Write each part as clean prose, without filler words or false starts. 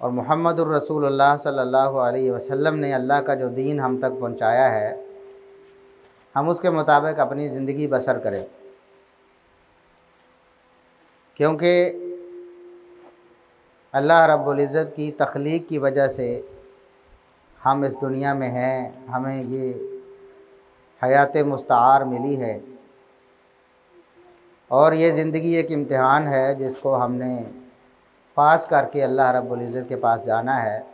और मुहम्मदुर रसूलुल्लाह सल्लल्लाहु अलैहि वसल्लम ने अल्लाह का जो दीन हम तक पहुँचाया है, हम उसके मुताबिक अपनी ज़िंदगी बसर करें। क्योंकि अल्लाह रब्बुल इज़्ज़त की तख्लीक की वजह से हम इस दुनिया में हैं, हमें ये हयात मुस्तआर मिली है और ये ज़िंदगी एक इम्तिहान है जिसको हमने पास करके अल्लाह रब्बुल इज़्ज़त के पास जाना है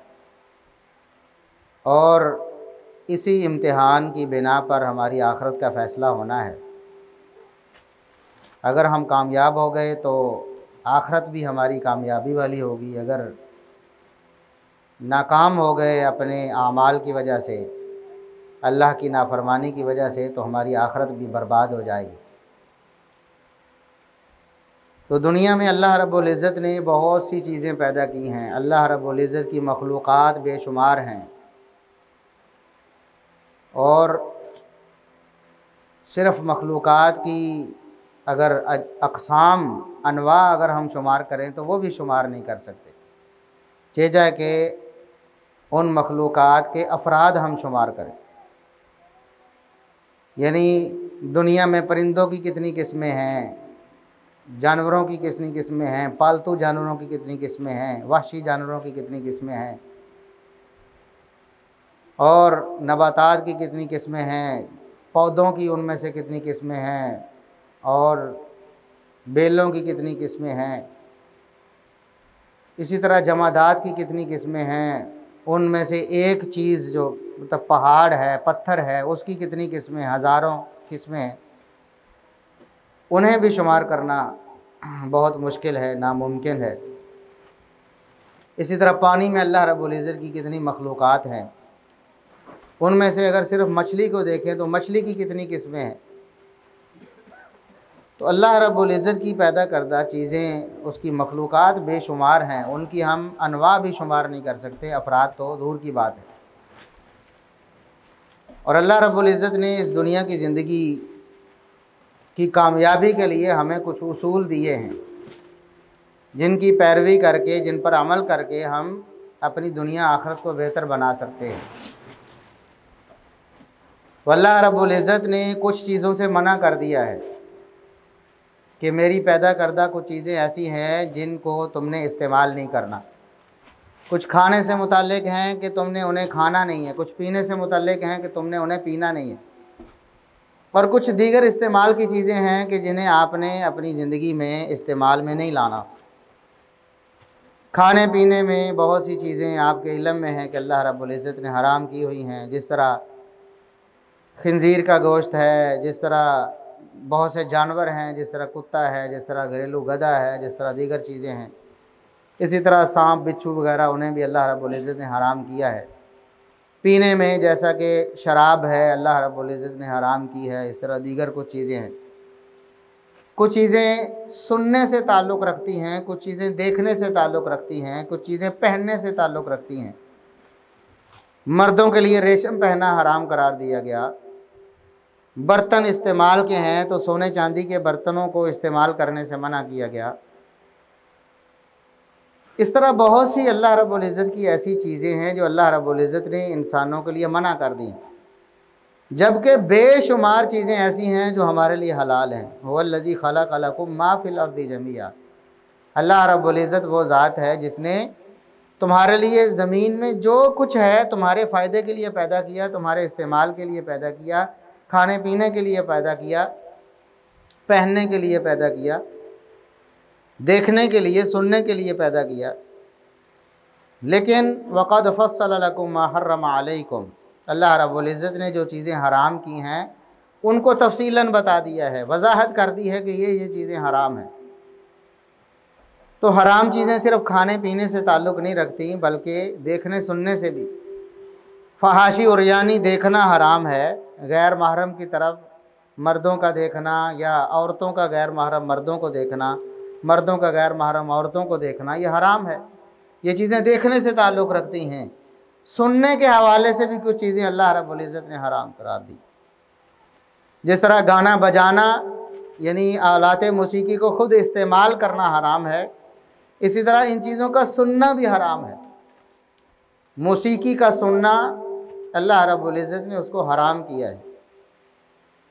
और इसी इम्तिहान की बिना पर हमारी आखिरत का फ़ैसला होना है। अगर हम कामयाब हो गए तो आखिरत भी हमारी कामयाबी वाली होगी, अगर नाकाम हो गए अपने आमाल की वजह से, अल्लाह की नाफरमानी की वजह से, तो हमारी आखिरत भी बर्बाद हो जाएगी। तो दुनिया में अल्लाह रब्बुल इज़्ज़त ने बहुत सी चीज़ें पैदा की हैं। अल्लाह रब्बुल इज़्ज़त की मखलूक़ात बेशुमार हैं और सिर्फ़ मखलूक़ात की अगर अक़साम अनवा अगर हम शुमार करें तो वो भी शुमार नहीं कर सकते। चेजा कि उन मखलूक़ात के अफराद हम शुमार करें, यानी दुनिया में परिंदों की कितनी किस्में हैं, जानवरों की कितनी किस्में हैं, पालतू जानवरों की कितनी किस्में हैं, वहशी जानवरों की कितनी किस्में हैं और नबातात की कितनी किस्में हैं, पौधों की उनमें से कितनी किस्में हैं और बेलों की कितनी किस्में हैं। इसी तरह जमादात की कितनी किस्में हैं, उनमें से एक चीज़ जो मतलब पहाड़ है, पत्थर है, उसकी कितनी किस्में, हज़ारों किस्में हैं। उन्हें भी शुमार करना बहुत मुश्किल है, नामुमकिन है। इसी तरह पानी में अल्लाह रब्बुल इज़्ज़त की कितनी मखलूक़ात हैं, उनमें से अगर सिर्फ मछली को देखें तो मछली की कितनी किस्में हैं। तो अल्लाह रब्बुल इज़्ज़त की पैदा करदा चीज़ें, उसकी मखलूक़ात बेशुमार हैं, उनकी हम अनवा भी शुमार नहीं कर सकते, अफराद तो दूर की बात है। और अल्लाह रब्बुल इज़्ज़त ने इस दुनिया की ज़िंदगी की कामयाबी के लिए हमें कुछ उसूल दिए हैं, जिनकी पैरवी करके, जिन पर अमल करके हम अपनी दुनिया आखिरत को बेहतर बना सकते हैं। तो अल्लाह रब्बुल इज़्ज़त ने कुछ चीज़ों से मना कर दिया है कि मेरी पैदा करदा कुछ चीज़ें ऐसी हैं जिनको तुमने इस्तेमाल नहीं करना। कुछ खाने से मुताल्लिक़ हैं कि तुमने उन्हें खाना नहीं है, कुछ पीने से मुताल्लिक़ हैं कि तुमने उन्हें पीना नहीं है, और कुछ दीगर इस्तेमाल की चीज़ें हैं कि जिन्हें आपने अपनी ज़िंदगी में इस्तेमाल में नहीं लाना। खाने पीने में बहुत सी चीज़ें आपके इल्म में हैं कि अल्लाह रब्बुल इज़्ज़त ने हराम की हुई हैं, जिस तरह खिंजीर का गोश्त है, जिस तरह बहुत से जानवर हैं, जिस तरह कुत्ता है, जिस तरह घरेलू गधा है, जिस तरह दीगर चीज़ें हैं। इसी तरह सांप बिच्छू वगैरह, उन्हें भी अल्लाह रब्बुल इज़्ज़त ने हराम किया है। पीने में जैसा कि शराब है, अल्लाह रब्बुल इज़्ज़त ने हराम की है। इस तरह दीगर कुछ चीज़ें हैं। कुछ चीज़ें सुनने से ताल्लुक़ रखती हैं, कुछ चीज़ें देखने से ताल्लुक़ रखती हैं, कुछ चीज़ें पहनने से ताल्लुक़ रखती हैं। मर्दों के लिए रेशम पहनना हराम करार दिया गया। बर्तन इस्तेमाल के हैं तो सोने चांदी के बर्तनों को इस्तेमाल करने से मना किया गया। इस तरह बहुत सी अल्लाह रब्बुल इज़्ज़त की ऐसी चीज़ें हैं जो अल्लाह रब्बुल इज़्ज़त ने इंसानों के लिए मना कर दी, जबकि बेशुमार चीज़ें ऐसी हैं जो हमारे लिए हलाल हैं। हुवल्लज़ी खलक़ लकुम मा फ़िल अर्दि जमीआ। अल्लाह रब्बुल इज़्ज़त वो ज़ात है जिसने तुम्हारे लिए ज़मीन में जो कुछ है तुम्हारे फ़ायदे के लिए पैदा किया, तुम्हारे इस्तेमाल के लिए पैदा किया, खाने पीने के लिए पैदा किया, पहनने के लिए पैदा किया, देखने के लिए, सुनने के लिए पैदा किया। लेकिन वक़द फ़स्सल लकुम मा हर्रम अलैकुम, अल्लाह रब्बुल इज़्ज़त ने जो चीज़ें हराम की हैं उनको तफ़सीलन बता दिया है, वजाहत कर दी है कि ये चीज़ें हराम हैं। तो हराम चीज़ें सिर्फ़ खाने पीने से ताल्लुक़ नहीं रखती, बल्कि देखने सुनने से भी। फ़हाशी और यानी देखना हराम है, गैर महरम की तरफ मर्दों का देखना या औरतों का गैर महरम मर्दों को देखना, मर्दों का गैर महरम औरतों को देखना, ये हराम है। ये चीज़ें देखने से ताल्लुक़ रखती हैं। सुनने के हवाले से भी कुछ चीज़ें अल्लाह रब्बुल इज़्ज़त ने हराम करार दी, जिस तरह गाना बजाना यानी आलाते मौसीकी को ख़ुद इस्तेमाल करना हराम है, इसी तरह इन चीज़ों का सुनना भी हराम है। मौसीकी का सुनना अल्लाह रब्बुल इज़्ज़त ने उसको हराम किया है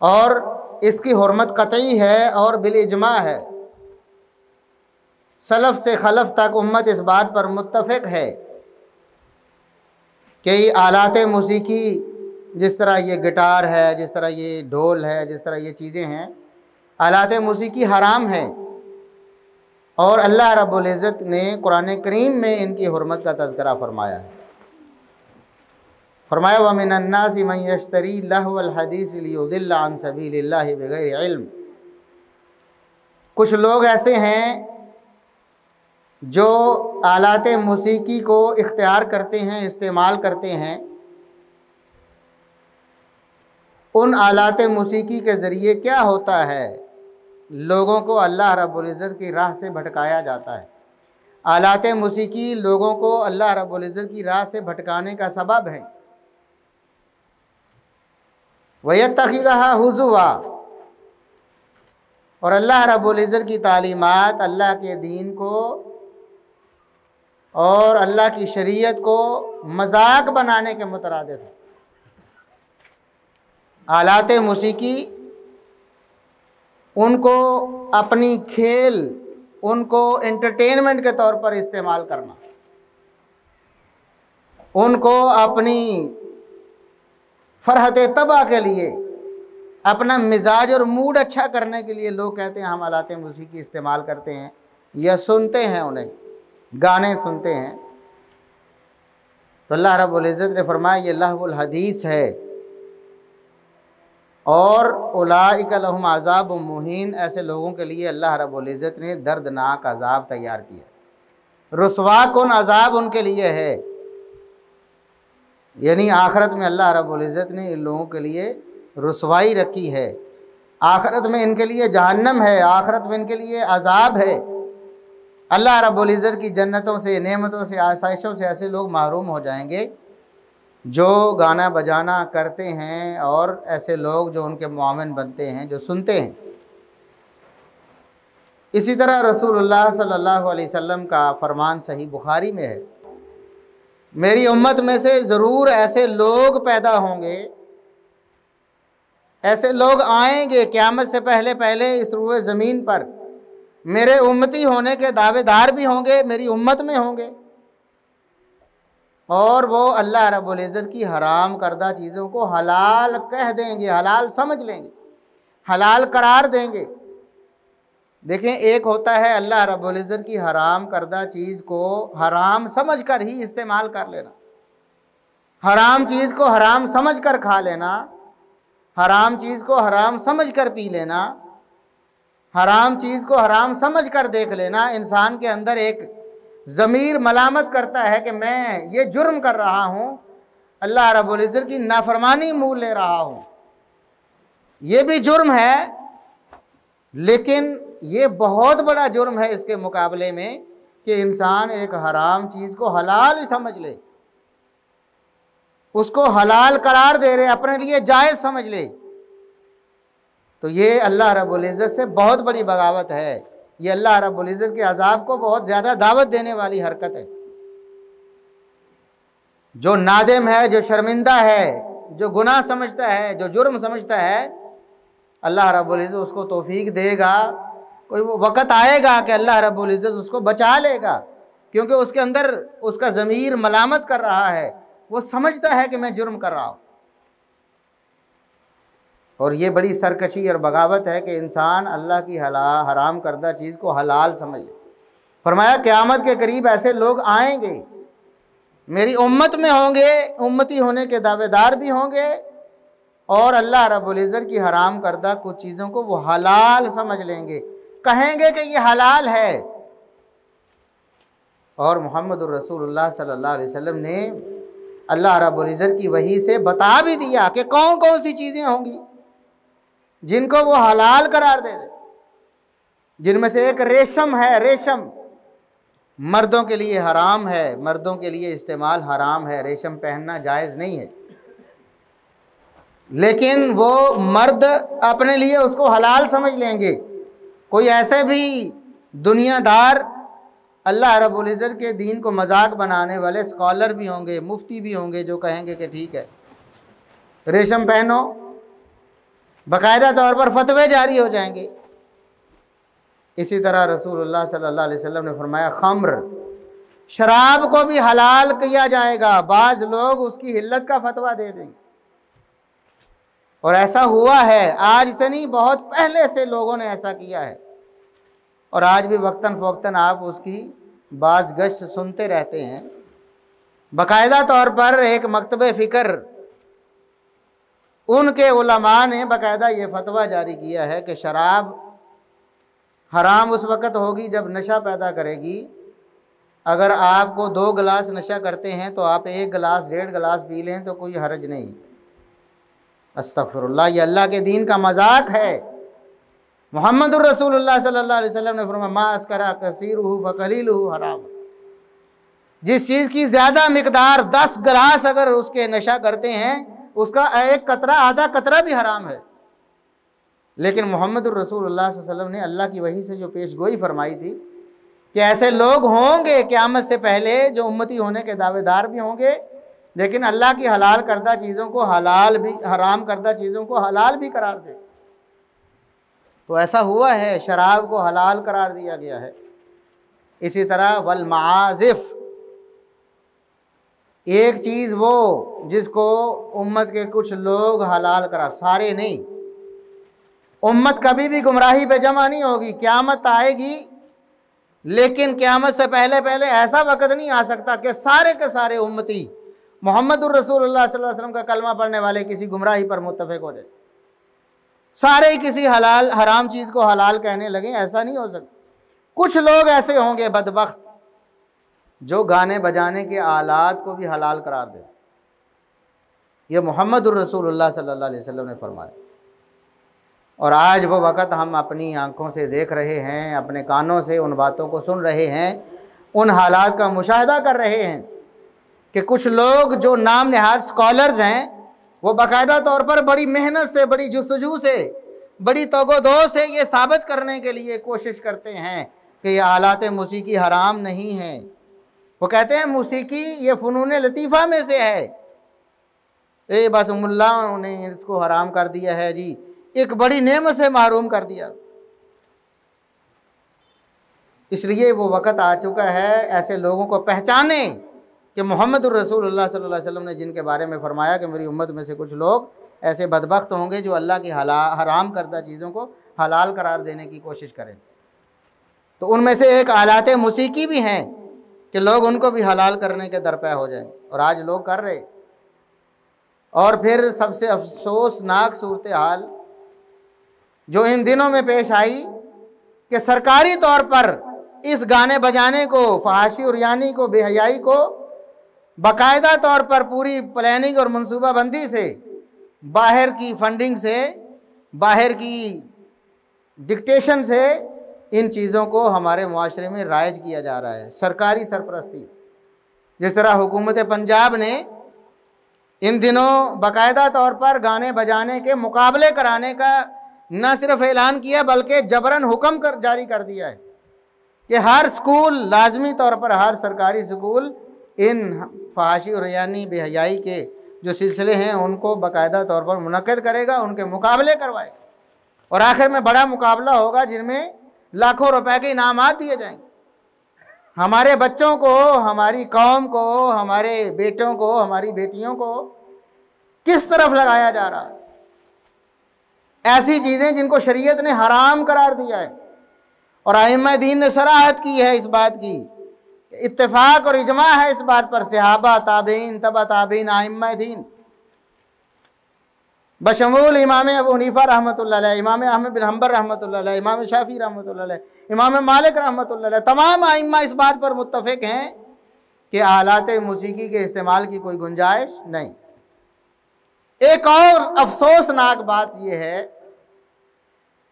और इसकी हुर्मत कतई है और बिल इजमा है। सलफ़ से खलफ तक उम्मत इस बात पर मुत्तफ़िक है कि ये आलात मौसीकी, जिस तरह ये गिटार है, जिस तरह ये ढोल है, जिस तरह ये चीज़ें हैं, आलात मौसीकी हराम है और अल्लाह रब्बुल इज़्ज़त ने कुरान करीम में इनकी हुर्मत का तज़किरा फरमाया है। फरमाया व मिनन नासि मन यश्तरी लहवल हदीस लियुदिल्ल अन सबीलिल्लाहि बिगैरि इल्म। कुछ लोग ऐसे हैं जो आलात मौसीकी को इख्तियार करते हैं, इस्तेमाल करते हैं। उन आलात मौसीकी के ज़रिए क्या होता है, लोगों को अल्लाह रब्बुल इज़्ज़त की राह से भटकाया जाता है। आलात मौसीकी लोगों को अल्लाह रब्बुल इज़्ज़त की राह से भटकाने का सबब है। वयत्तखिज़हा हुज़ुवा, और अल्लाह रब्बुल इज़्ज़त की तालीमात, अल्लाह के दीन को और अल्लाह की शरीयत को मजाक बनाने के मुतरादिफ है। आलात मौसीकी उनको अपनी खेल, उनको एंटरटेनमेंट के तौर पर इस्तेमाल करना, उनको अपनी फरहत तबा के लिए, अपना मिजाज और मूड अच्छा करने के लिए लोग कहते हैं हम आलात मौसीकी इस्तेमाल करते हैं या सुनते हैं, उन्हें गाने सुनते हैं। तो अल्लाह रब्बुल इज़्ज़त ने फरमाया ये लहवुल हदीस है और उलाइका लहुम अज़ाब मुहीन, ऐसे लोगों के लिए अल्लाह रब्बुल इज़्ज़त ने दर्दनाक अज़ाब तैयार किया, रुसवा कुन अज़ाब उनके लिए है। यानी आखिरत में अल्लाह रब्बुल इज़्ज़त ने इन लोगों के लिए रुसवाई रखी है, आखिरत में इनके लिए जहन्नम है, आखिरत में इनके लिए अज़ाब है। अल्लाह रब्बुल इज़्ज़त की जन्नतों से, नेमतों से, आसाइशों से ऐसे लोग महरूम हो जाएंगे जो गाना बजाना करते हैं और ऐसे लोग जो उनके मुआविन बनते हैं, जो सुनते हैं। इसी तरह रसूलुल्लाह सल्लल्लाहु अलैहि वसल्लम का फरमान सही बुखारी में है, मेरी उम्मत में से ज़रूर ऐसे लोग पैदा होंगे, ऐसे लोग आएंगे क़यामत से पहले पहले इस रूए ज़मीन पर, मेरे उम्मती होने के दावेदार भी होंगे, मेरी उम्मत में होंगे, और वो अल्लाह रब्बुल इज़्ज़त की हराम करदा चीज़ों को हलाल कह देंगे, हलाल समझ लेंगे, हलाल करार देंगे। देखें, एक होता है अल्लाह रब्बुल इज़्ज़त की हराम करदा चीज़ को हराम समझ कर ही इस्तेमाल कर लेना, हराम चीज़ को हराम समझ कर खा लेना, हराम चीज़ को हराम समझ कर पी लेना, हराम चीज़ को हराम समझ कर देख लेना। इंसान के अंदर एक ज़मीर मलामत करता है कि मैं ये जुर्म कर रहा हूँ, अल्लाह रब्बुल इज़्ज़त की नाफरमानी मुँह ले रहा हूँ, ये भी जुर्म है, लेकिन ये बहुत बड़ा जुर्म है इसके मुकाबले में कि इंसान एक हराम चीज़ को हलाल समझ ले, उसको हलाल करार दे रहे, अपने लिए जायज़ समझ ले। तो ये अल्लाह रब्बुल इज़्ज़त से बहुत बड़ी बगावत है, ये अल्लाह रब्बुल इज़्ज़त के अज़ाब को बहुत ज़्यादा दावत देने वाली हरकत है। जो नादिम है, जो शर्मिंदा है, जो गुनाह समझता है, जो जुर्म समझता है, अल्लाह रब्बुल इज़्ज़त उसको तौफीक देगा। कोई वो वक़्त आएगा कि अल्लाह रब्बुल इज़्ज़त उसको बचा लेगा, क्योंकि उसके अंदर उसका ज़मीर मलामत कर रहा है, वो समझता है कि मैं जुर्म कर रहा हूँ। और ये बड़ी सरकशी और बगावत है कि इंसान अल्लाह की हराम करदा चीज़ को हलाल समझ ले। फरमाया क़यामत के करीब ऐसे लोग आएंगे, मेरी उम्मत में होंगे, उम्मती होने के दावेदार भी होंगे, और अल्लाह रब्बुल इज़्ज़त की हराम करदा कुछ चीज़ों को वो हलाल समझ लेंगे, कहेंगे कि ये हलाल है। और मुहम्मदुर रसूलुल्लाह सल्लल्लाहु अलैहि वसल्लम ने अल्लाह रब्बुल इज़्ज़त की वही से बता भी दिया कि कौन कौन सी चीज़ें होंगी जिनको वो हलाल करार दे दे। जिनमें से एक रेशम है, रेशम मर्दों के लिए हराम है, मर्दों के लिए इस्तेमाल हराम है, रेशम पहनना जायज़ नहीं है, लेकिन वो मर्द अपने लिए उसको हलाल समझ लेंगे। कोई ऐसे भी दुनियादार अल्लाह रब्बुल इज़्ज़त के दीन को मजाक बनाने वाले स्कॉलर भी होंगे, मुफ्ती भी होंगे जो कहेंगे कि ठीक है रेशम पहनो, बाकायदा तौर पर फतवे जारी हो जाएंगे। इसी तरह रसूलुल्लाह सल्लल्लाहु अलैहि वसल्लम ने फरमाया खम्र, शराब को भी हलाल किया जाएगा। बाज लोग उसकी हिल्लत का फतवा दे देंगे और ऐसा हुआ है, आज से नहीं बहुत पहले से लोगों ने ऐसा किया है और आज भी वक्तन फ़वक्तन आप उसकी बाज़ गश्त सुनते रहते हैं। बाकायदा तौर पर एक मकतब फ़िक्र उनके उलमा ने बाकायदा ये फतवा जारी किया है कि शराब हराम उस वक़्त होगी जब नशा पैदा करेगी। अगर आपको 2 गिलास नशा करते हैं तो आप 1 गिलास 1.5 गिलास पी लें तो कोई हर्ज नहीं। अस्तगफिरुल्लाह, ये अल्लाह के दीन का मजाक है। मुहम्मदुर रसूलुल्लाह सल्लल्लाहु अलैहि वसल्लम ने फरमाया मा अस्करा कसीरुहु फकलीलुहु हराम। जिस चीज़ की ज़्यादा मिकदार 10 गिलास अगर उसके नशा करते हैं उसका एक कतरा आधा कतरा भी हराम है। लेकिन मुहम्मदुर रसूलुल्लाह सल्लल्लाहु अलैहि वसल्लम ने अल्लाह की वही से जो पेशगोई फरमाई थी कि ऐसे लोग होंगे क़यामत से पहले जो उम्मती होने के दावेदार भी होंगे लेकिन अल्लाह की हलाल करदा चीज़ों को हलाल भी, हराम करदा चीज़ों को हलाल भी करार दे। तो ऐसा हुआ है, शराब को हलाल करार दिया गया है। इसी तरह वल माज़िफ़, एक चीज़ वो जिसको उम्मत के कुछ लोग हलाल करार, सारे नहीं। उम्मत कभी भी गुमराही पे जमा नहीं होगी, क़यामत आएगी लेकिन क़यामत से पहले पहले ऐसा वक़्त नहीं आ सकता कि सारे के सारे उम्मती मुहम्मदुर रसूलुल्लाह सल्लल्लाहु अलैहि वसल्लम का कलमा पढ़ने वाले किसी गुमराही पर मुत्तफ़िक़ हो जाए, सारे ही किसी हलाल हराम चीज़ को हलाल कहने लगे, ऐसा नहीं हो सकता। कुछ लोग ऐसे होंगे बदबख्त जो गाने बजाने के आलात को भी हलाल करार दे। ये मुहम्मदुर रसूलुल्लाह सल्लल्लाहु अलैहि वसल्लम ने फरमाया और आज वो वक़्त हम अपनी आँखों से देख रहे हैं, अपने कानों से उन बातों को सुन रहे हैं, उन हालात का मुशाहिदा कर रहे हैं कि कुछ लोग जो नाम नहाद स्कॉलर्स हैं वो बाकायदा तौर पर बड़ी मेहनत से, बड़ी जुस्तजू से, बड़ी तोगोदो से ये साबित करने के लिए कोशिश करते हैं कि ये आलात मौसीकी हराम नहीं है। वो कहते हैं मौसीकी ये फ़नून लतीफ़ा में से है, बस मुल्ला ने इसको हराम कर दिया है जी, एक बड़ी नेमत से महरूम कर दिया। इसलिए वो वक़्त आ चुका है ऐसे लोगों को पहचाने कि मुहम्मदुर रसूलुल्लाह सल्लल्लाहु अलैहि वसल्लम ने जिनके बारे में फरमाया कि मेरी उम्मत में से कुछ लोग ऐसे बदबख्त होंगे जो अल्लाह की हराम करदा चीज़ों को हलाल करार देने की कोशिश करें। तो उनमें से एक आलात मौसीकी भी हैं कि लोग उनको भी हलाल करने के दरपे हो जाएं और आज लोग कर रहे। और फिर सबसे अफसोसनाक सूरत हाल जो इन दिनों में पेश आई कि सरकारी तौर पर इस गाने बजाने को, फहाशी और यानी को, बेहयाई को बाकायदा तौर पर पूरी प्लानिंग और मनसूबाबंदी से, बाहर की फंडिंग से, बाहर की डिक्टेशन से इन चीज़ों को हमारे मुआशरे में राइज किया जा रहा है। सरकारी सरपरस्ती, जिस तरह हुकूमत पंजाब ने इन दिनों बाकायदा तौर पर गाने बजाने के मुकाबले कराने का न सिर्फ ऐलान किया बल्कि जबरन हुक्म जारी कर दिया है कि हर स्कूल, लाजमी तौर पर हर सरकारी स्कूल इन फहाशी और यानी बेहयाई के जो सिलसिले हैं उनको बाकायदा तौर पर मुनक़्क़िद करेगा, उनके मुकाबले करवाएगा और आखिर में बड़ा मुकाबला होगा जिनमें लाखों रुपए के इनामात दिए जाएंगे। हमारे बच्चों को, हमारी कौम को, हमारे बेटों को, हमारी बेटियों को किस तरफ लगाया जा रहा है? ऐसी चीज़ें जिनको शरीयत ने हराम करार दिया है और आइम्मा दीन ने सराहत की है इस बात की, इत्तेफाक और इजमा है इस बात पर, सहाबा, ताबीन, तबा ताबीन, आइम्मा दीन बशमूल इमाम अबू हनीफा रहमतुल्लाह अलैह, इमाम अहमद बिन हंबल रहमतुल्लाह अलैह, इमाम शाफी रहमतुल्लाह अलैह, इमाम मालिक रहमतुल्लाह अलैह, तमाम आइम्मा इस बात पर मुत्तफिक हैं कि आलात मौसीकी के इस्तेमाल की कोई गुंजाइश नहीं। एक और अफसोसनाक बात यह है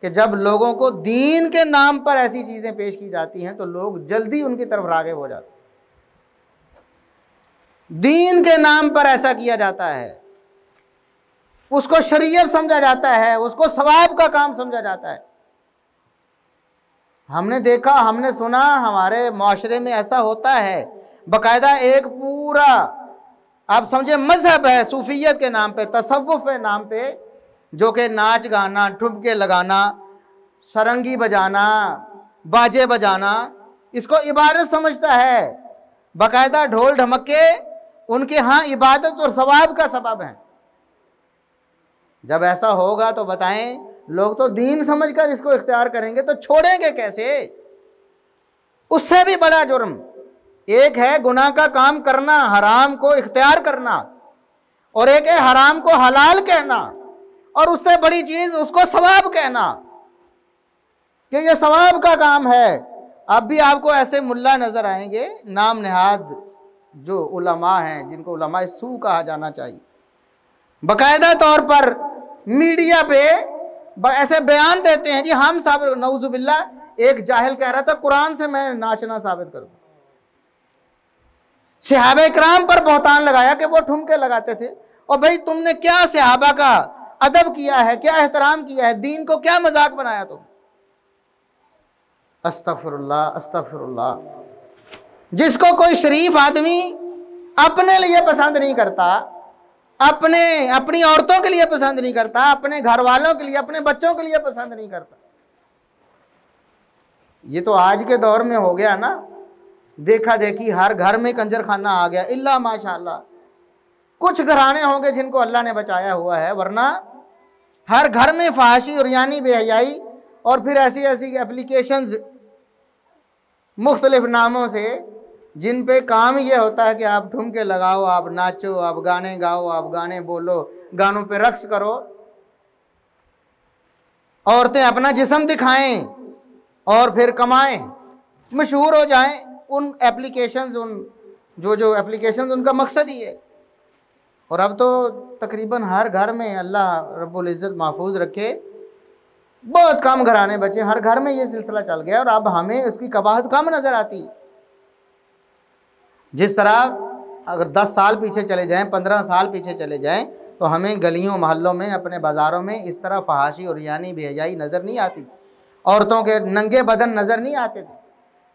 कि जब लोगों को दीन के नाम पर ऐसी चीज़ें पेश की जाती हैं तो लोग जल्दी उनकी तरफ राग़िब हो जाते हैं। दीन के नाम पर ऐसा किया जाता है, उसको शरीयत समझा जाता है, उसको सवाब का काम समझा जाता है। हमने देखा, हमने सुना, हमारे माशरे में ऐसा होता है। बाकायदा एक पूरा आप समझे मजहब है सूफियत के नाम पे, तसव्वुफ के नाम पे, जो कि नाच गाना, ठुमके लगाना, सरंगी बजाना, बाजे बजाना, इसको इबादत समझता है। बाकायदा ढोल ढमक्के उनके यहाँ इबादत और सवाब का सबब है। जब ऐसा होगा तो बताएं, लोग तो दीन समझकर इसको इख्तियार करेंगे, तो छोड़ेंगे कैसे? उससे भी बड़ा जुर्म एक है गुनाह का काम करना, हराम को इख्तियार करना, और एक है हराम को हलाल कहना, और उससे बड़ी चीज उसको सवाब कहना कि ये सवाब का काम है। अब भी आपको ऐसे मुल्ला नजर आएंगे, नाम नहाद जो उलमा हैं, जिनको उलमा सू कहा जाना चाहिए, बाकायदा तौर पर मीडिया पे ऐसे बयान देते हैं, जी हम साबित, नऊजुबिल्ला, एक जाहिल कह रहा था कुरान से मैं नाचना साबित कर दूं। सहाबा इकराम पर बहतान लगाया कि वो ठुमके लगाते थे। और भाई तुमने क्या सहाबा का अदब किया है, क्या एहतराम किया है, दीन को क्या मजाक बनाया तुम? अस्तगफिरुल्लाह अस्तगफिरुल्लाह। जिसको कोई शरीफ आदमी अपने लिए पसंद नहीं करता, अपनी औरतों के लिए पसंद नहीं करता, अपने घर वालों के लिए, अपने बच्चों के लिए पसंद नहीं करता। ये तो आज के दौर में हो गया ना, देखा देखी, हर घर में कंजर खाना आ गया, इल्ला माशाअल्लाह कुछ घराने होंगे जिनको अल्लाह ने बचाया हुआ है, वरना हर घर में फहाशी और यानी बेहयाई, और फिर ऐसी ऐसी एप्लीकेशंस मुख्तलिफ नामों से, जिन पे काम ये होता है कि आप ठुमके लगाओ, आप नाचो, आप गाने गाओ, आप गाने बोलो, गानों पे रक्स करो, औरतें अपना जिस्म दिखाएं और फिर कमाएं, मशहूर हो जाएं। उन एप्लीकेशंस, उन जो एप्लीकेशंस, उनका मकसद ही है। और अब तो तकरीबन हर घर में, अल्लाह रब्बुल इज़्ज़त महफूज रखे, बहुत कम घराने बचे, हर घर में ये सिलसिला चल गया। और अब हमें उसकी कबाहत कम नज़र आती। जिस तरह अगर 10 साल पीछे चले जाएं, 15 साल पीछे चले जाएं, तो हमें गलियों मोहल्लों में, अपने बाज़ारों में इस तरह फहाशी और यानी बेहयाई नज़र नहीं आती। औरतों के नंगे बदन नज़र नहीं आते थे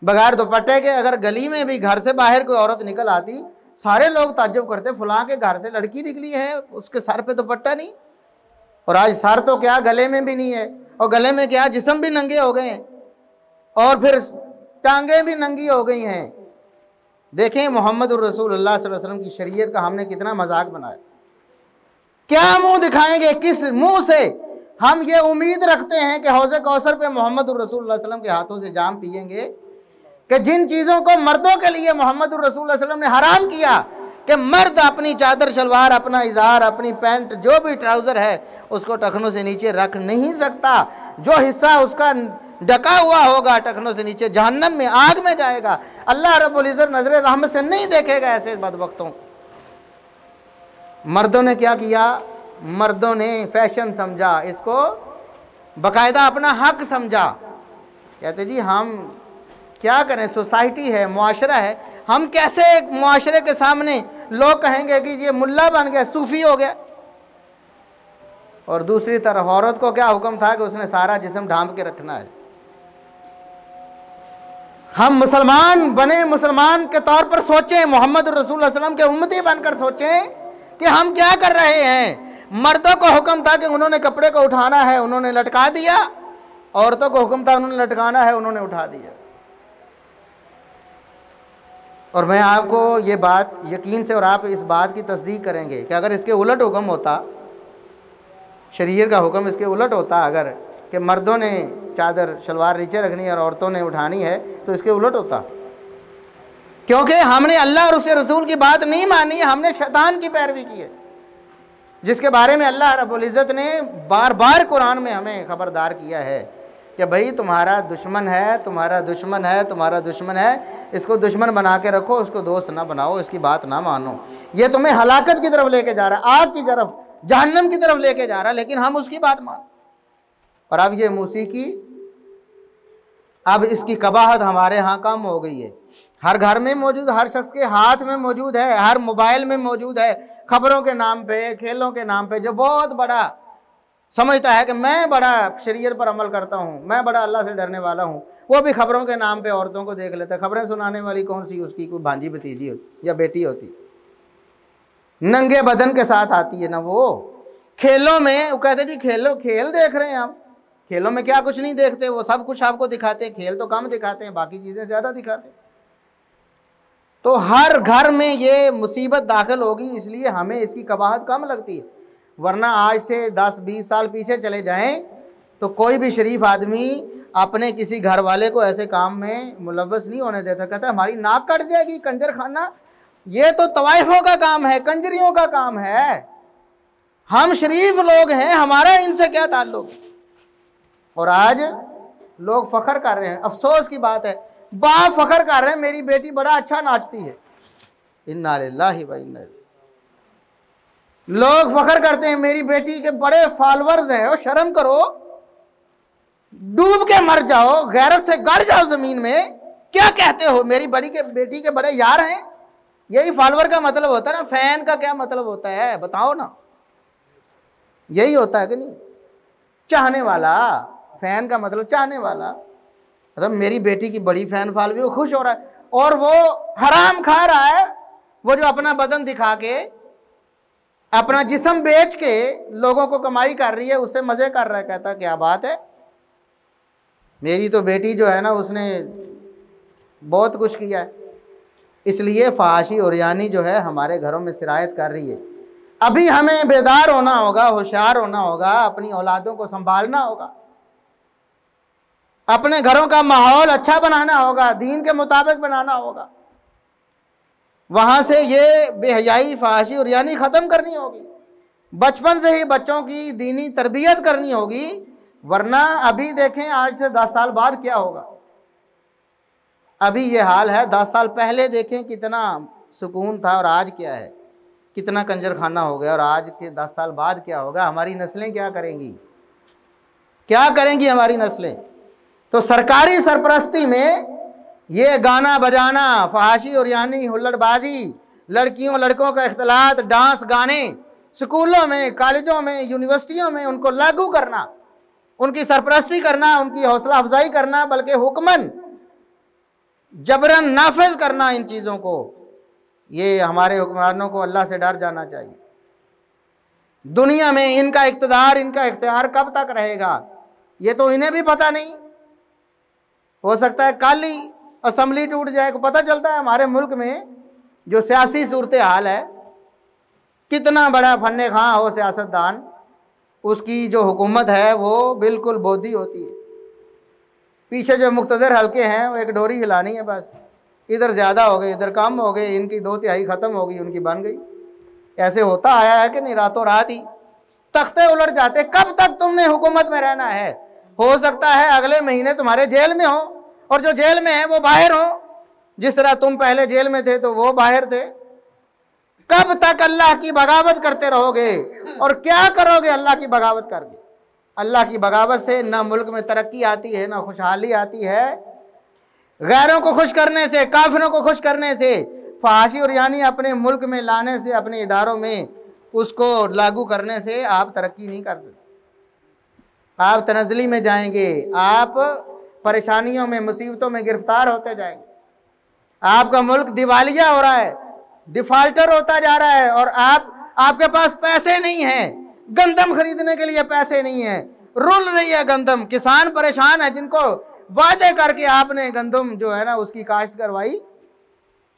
बगैर दुपट्टे के। अगर गली में भी घर से बाहर कोई औरत निकल आती, सारे लोग ताज्जुब करते, फलां के घर से लड़की निकली है, उसके सर पे दुपट्टा नहीं। और आज सर तो क्या, गले में भी नहीं है, और गले में क्या, जिस्म भी नंगे हो गए हैं, और फिर टांगें भी नंगी हो गई हैं। देखें मोहम्मद रसूलुल्लाह सल्लल्लाहु अलैहि वसल्लम की शरीयत का हमने कितना मजाक बनाया। क्या मुंह दिखाएंगे, किस मुंह से हम ये उम्मीद रखते हैं कि हौज़े कौसर पे मोहम्मद रसूलुल्लाह सल्लल्लाहु अलैहि वसल्लम के हाथों से जाम पिएंगे, कि जिन चीज़ों को मर्दों के लिए मोहम्मद रसूलुल्लाह सल्लल्लाहु अलैहि वसल्लम ने हराम किया कि मर्द अपनी चादर शलवार, अपना इज़ार, अपनी पैंट, जो भी ट्राउज़र है, उसको टखनों से नीचे रख नहीं सकता। जो हिस्सा उसका ढका हुआ होगा टखनों से नीचे, जहन्नम में, आग में जाएगा। अल्लाह रब्बुल इज़्ज़त नजर रहमत से नहीं देखेगा ऐसे बदबख्तों। मर्दों ने क्या किया? मर्दों ने फैशन समझा, इसको बाकायदा अपना हक समझा। कहते जी हम क्या करें, सोसाइटी है, मुआशरा है, हम कैसे एक मुआशरे के सामने लोग कहेंगे कि ये मुल्ला बन गया, सूफी हो गया। और दूसरी तरफ औरत को क्या हुक्म था कि उसने सारा जिस्म ढांप के रखना है। हम मुसलमान बने, मुसलमान के तौर पर सोचें, मोहम्मद रसूलुल्लाह सल्लल्लाहु अलैहि वसल्लम के उम्मती बनकर सोचें कि हम क्या कर रहे हैं। मर्दों को हुक्म था कि उन्होंने कपड़े को उठाना है, उन्होंने लटका दिया। औरतों को हुक्म था उन्होंने लटकाना है, उन्होंने उठा दिया। और मैं आपको ये बात यकीन से, और आप इस बात की तस्दीक करेंगे कि अगर इसके उलट हुक्म होता, शरीयत का हुक्म इसके उलट होता, अगर कि मर्दों ने चादर शलवार नीचे रखनी है और औरतों ने उठानी है, तो इसके उलट होता। क्योंकि हमने अल्लाह और उसके रसूल की बात नहीं मानी, हमने शैतान की पैरवी की है, जिसके बारे में अल्लाह रब्बुल इज़्ज़त ने बार बार कुरान में हमें खबरदार किया है कि भाई तुम्हारा दुश्मन है, तुम्हारा दुश्मन है, तुम्हारा दुश्मन है, इसको दुश्मन बना के रखो, उसको दोस्त ना बनाओ, इसकी बात ना मानो। ये तुम्हें हलाकत की तरफ लेके जा रहा है, आग की तरफ, जहन्नम की तरफ लेके जा रहा है, लेकिन हम उसकी बात मान। और अब ये मौसीकी, अब इसकी कबाहत हमारे यहाँ कम हो गई है। हर घर में मौजूद, हर शख्स के हाथ में मौजूद है, हर मोबाइल में मौजूद है। खबरों के नाम पे, खेलों के नाम पे, जो बहुत बड़ा समझता है कि मैं बड़ा शरीयत पर अमल करता हूँ, मैं बड़ा अल्लाह से डरने वाला हूँ, वो भी खबरों के नाम पे औरतों को देख लेता है। खबरें सुनाने वाली कौन सी, उसकी कोई भांजी भतीजी होती या बेटी होती, नंगे बदन के साथ आती है ना वो। खेलों में वो कहते जी खेलो, खेल देख रहे हैं हम, खेलों में क्या कुछ नहीं देखते, वो सब कुछ आपको दिखाते हैं, खेल तो कम दिखाते हैं, बाकी चीजें ज्यादा दिखाते हैं। तो हर घर में ये मुसीबत दाखिल होगी, इसलिए हमें इसकी कबाहत कम लगती है। वरना आज से 10-20 साल पीछे चले जाएं तो कोई भी शरीफ आदमी अपने किसी घर वाले को ऐसे काम में मुलव्वस नहीं होने देता। कहता है हमारी नाक कट जाएगी, कंजर खाना, ये तो तवाइफों का काम है, कंजरियों का काम है, हम शरीफ लोग हैं, हमारा इनसे क्या ताल्लुक। और आज लोग फख्र कर रहे हैं, अफसोस की बात है, बाप फख्र कर रहे हैं मेरी बेटी बड़ा अच्छा नाचती है। इन्ना लिल्लाहि व इन्ना इलैहि। लोग फख्र करते हैं मेरी बेटी के बड़े फॉलोअर्स हैं। और शर्म करो, डूब के मर जाओ, गैरत से गड़ जाओ जमीन में, क्या कहते हो मेरी बेटी के बड़े यार हैं। यही फॉलोअर का मतलब होता है ना। फैन का क्या मतलब होता है बताओ ना, यही होता है कि नहीं, चाहने वाला। फैन का मतलब चाहने वाला, मतलब मेरी बेटी की बड़ी फैन फॉलोइंग, वो खुश हो रहा है और वो हराम खा रहा है। वो जो अपना बदन दिखा के, अपना जिस्म बेच के लोगों को कमाई कर रही है, उससे मजे कर रहा है। कहता क्या बात है, मेरी तो बेटी जो है ना उसने बहुत कुछ किया है। इसलिए फहाशी और यानी जो है हमारे घरों में सिरायत कर रही है। अभी हमें बेदार होना होगा, होशियार होना होगा, अपनी औलादों को संभालना होगा, अपने घरों का माहौल अच्छा बनाना होगा, दीन के मुताबिक बनाना होगा। वहां से ये बेहयाई, फहाशी और यानी ख़त्म करनी होगी। बचपन से ही बच्चों की दीनी तरबियत करनी होगी। वरना अभी देखें आज से 10 साल बाद क्या होगा। अभी ये हाल है, 10 साल पहले देखें कितना सुकून था और आज क्या है, कितना कंजर खाना हो गया। और आज के 10 साल बाद क्या होगा, हमारी नस्लें क्या करेंगी, क्या करेंगी हमारी नस्लें। तो सरकारी सरपरस्ती में ये गाना बजाना, फहाशी और यानी हुल्लड़बाजी, लड़कियों लड़कों का इख्तिलात, डांस गाने, स्कूलों में, कॉलेजों में, यूनिवर्सिटियों में उनको लागू करना, उनकी सरपरस्ती करना, उनकी हौसला अफजाई करना, बल्कि हुक्मन जबरन नाफिज करना इन चीज़ों को। ये हमारे हुक्मरानों को अल्लाह से डर जाना चाहिए। दुनिया में इनका इक़्तिदार, इनका इख्तियार कब तक रहेगा ये तो इन्हें भी पता नहीं। हो सकता है कल ही असम्बली टूट जाए। पता चलता है हमारे मुल्क में जो सियासी सूरत हाल है, कितना बड़ा फन्ने खां हो सियासतदान, उसकी जो हुकूमत है वो बिल्कुल बोधी होती है। पीछे जो मुक़्तदर हल्के हैं वो एक डोरी हिलानी है बस, इधर ज़्यादा हो गए, इधर कम हो गए, इनकी 2/3 ख़त्म हो गई, उनकी बन गई। ऐसे होता आया है कि नहीं, रातों रात ही तख्ते उलट जाते। कब तक तुमने हुकूमत में रहना है। हो सकता है अगले महीने तुम्हारे जेल में हो और जो जेल में है वो बाहर हो। जिस तरह तुम पहले जेल में थे तो वो बाहर थे। कब तक अल्लाह की बगावत करते रहोगे और क्या करोगे अल्लाह की बगावत करके। अल्लाह की बगावत से ना मुल्क में तरक्की आती है, ना खुशहाली आती है। गैरों को खुश करने से, काफिरों को खुश करने से, फहाशी और यानी अपने मुल्क में लाने से, अपने इदारों में उसको लागू करने से आप तरक्की नहीं कर सकते। आप तनज़ली में जाएंगे, आप परेशानियों में, मुसीबतों में गिरफ्तार होते जाएंगे। आपका मुल्क दिवालिया हो रहा है, डिफाल्टर होता जा रहा है और आपके पास पैसे नहीं हैं, गंदम खरीदने के लिए पैसे नहीं है, रुल रही है गंदम। किसान परेशान है, जिनको वादे करके आपने गंदम जो है ना उसकी काश्त करवाई,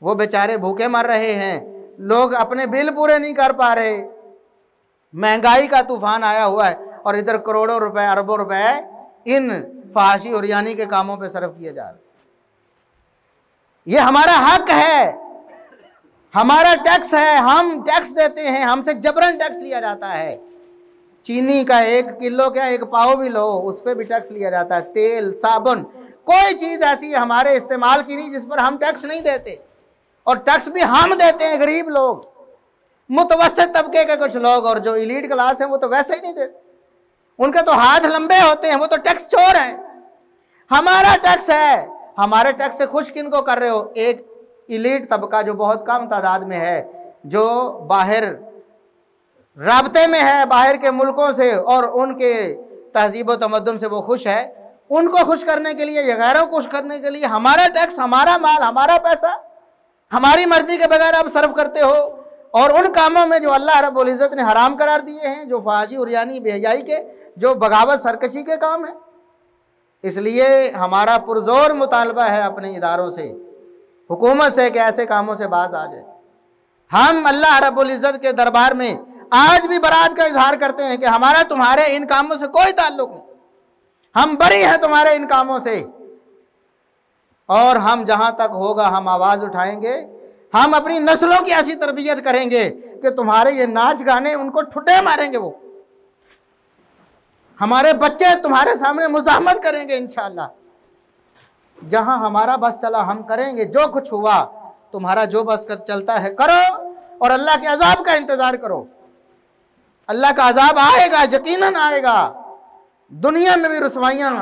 वो बेचारे भूखे मर रहे हैं। लोग अपने बिल पूरे नहीं कर पा रहे, महंगाई का तूफान आया हुआ है और इधर करोड़ों रुपए, अरबों रुपए इन फहाशी और यानी के कामों पे सर्फ किए जा रहे। ये हमारा हक है, हमारा टैक्स है, हम टैक्स देते हैं, हमसे जबरन टैक्स लिया जाता है। चीनी का 1 किलो क्या 1 पाव भी लो उस पर भी टैक्स लिया जाता है। तेल, साबुन, कोई चीज़ ऐसी हमारे इस्तेमाल की नहीं जिस पर हम टैक्स नहीं देते। और टैक्स भी हम देते हैं, गरीब लोग, मुतवस्सित तबके के कुछ लोग, और जो इलीट क्लास है वो तो वैसे ही नहीं देते। उनके तो हाथ लंबे होते हैं, वो तो टैक्स चोर हैं। हमारा टैक्स है, हमारे टैक्स से खुश किन को कर रहे हो? एक इलीट तबका जो बहुत कम तादाद में है, जो बाहर राब्ते में है बाहर के मुल्कों से और उनके तहजीब व तमद्दुन से वो खुश है। उनको खुश करने के लिए या गैरों को खुश करने के लिए हमारा टैक्स, हमारा माल, हमारा पैसा हमारी मर्जी के बगैर आप सर्व करते हो, और उन कामों में जो अल्लाह रब्बुल इज़्ज़त ने हराम करार दिए हैं, जो फाहशी उरियानी बेहयाई के, जो बगावत सरकशी के काम हैं। इसलिए हमारा पुरजोर मुतालबा है अपने इदारों से, हुकूमत से, कि ऐसे कामों से बाज आ जाए। हम अल्लाह रब्बुल इज़्ज़त के दरबार में आज भी बरात का इजहार करते हैं कि हमारा तुम्हारे इन कामों से कोई ताल्लुक नहीं, हम बरी हैं तुम्हारे इन कामों से, और हम जहां तक होगा हम आवाज़ उठाएंगे, हम अपनी नस्लों की ऐसी तरबियत करेंगे कि तुम्हारे ये नाच गाने उनको ठुड्डे मारेंगे, वो हमारे बच्चे तुम्हारे सामने मुज़ाहमत करेंगे इंशाअल्लाह। जहां हमारा बस चला हम करेंगे, जो कुछ हुआ तुम्हारा जो बस कर चलता है करो, और अल्लाह के अजाब का इंतज़ार करो। अल्लाह का अजाब आएगा, यकीनन आएगा। दुनिया में भी रुसवाइयाँ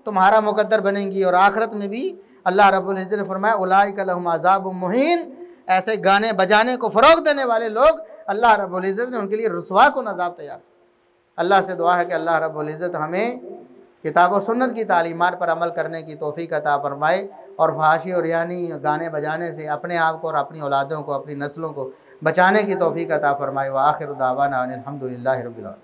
तुम्हारा मुकद्दर बनेंगी, और आखिरत में भी अल्लाह रब्बुल इज़्ज़त ने फरमाया उलाइका लहुम अज़ाबुम मुहीन, ऐसे गाने बजाने को फ़रोग़ देने वाले लोग अल्लाह रब्बुल इज़्ज़त ने उनके लिए रुसवा को अज़ाब तैयार। अल्लाह से दुआ है कि अल्लाह रब्बुल इज़्ज़त हमें किताब व सुन्नत की तालीमात पर अमल करने की तौफ़ीक़ अता फरमाए, और फाहशी और यानी गाने बजाने से अपने आप को और अपनी औलादों को, अपनी नस्लों को बचाने की तौफ़ीक़ अता फरमाए। व आखिर दावाना अनिल हम्दुलिल्लाहि रब्बिल आलमीन।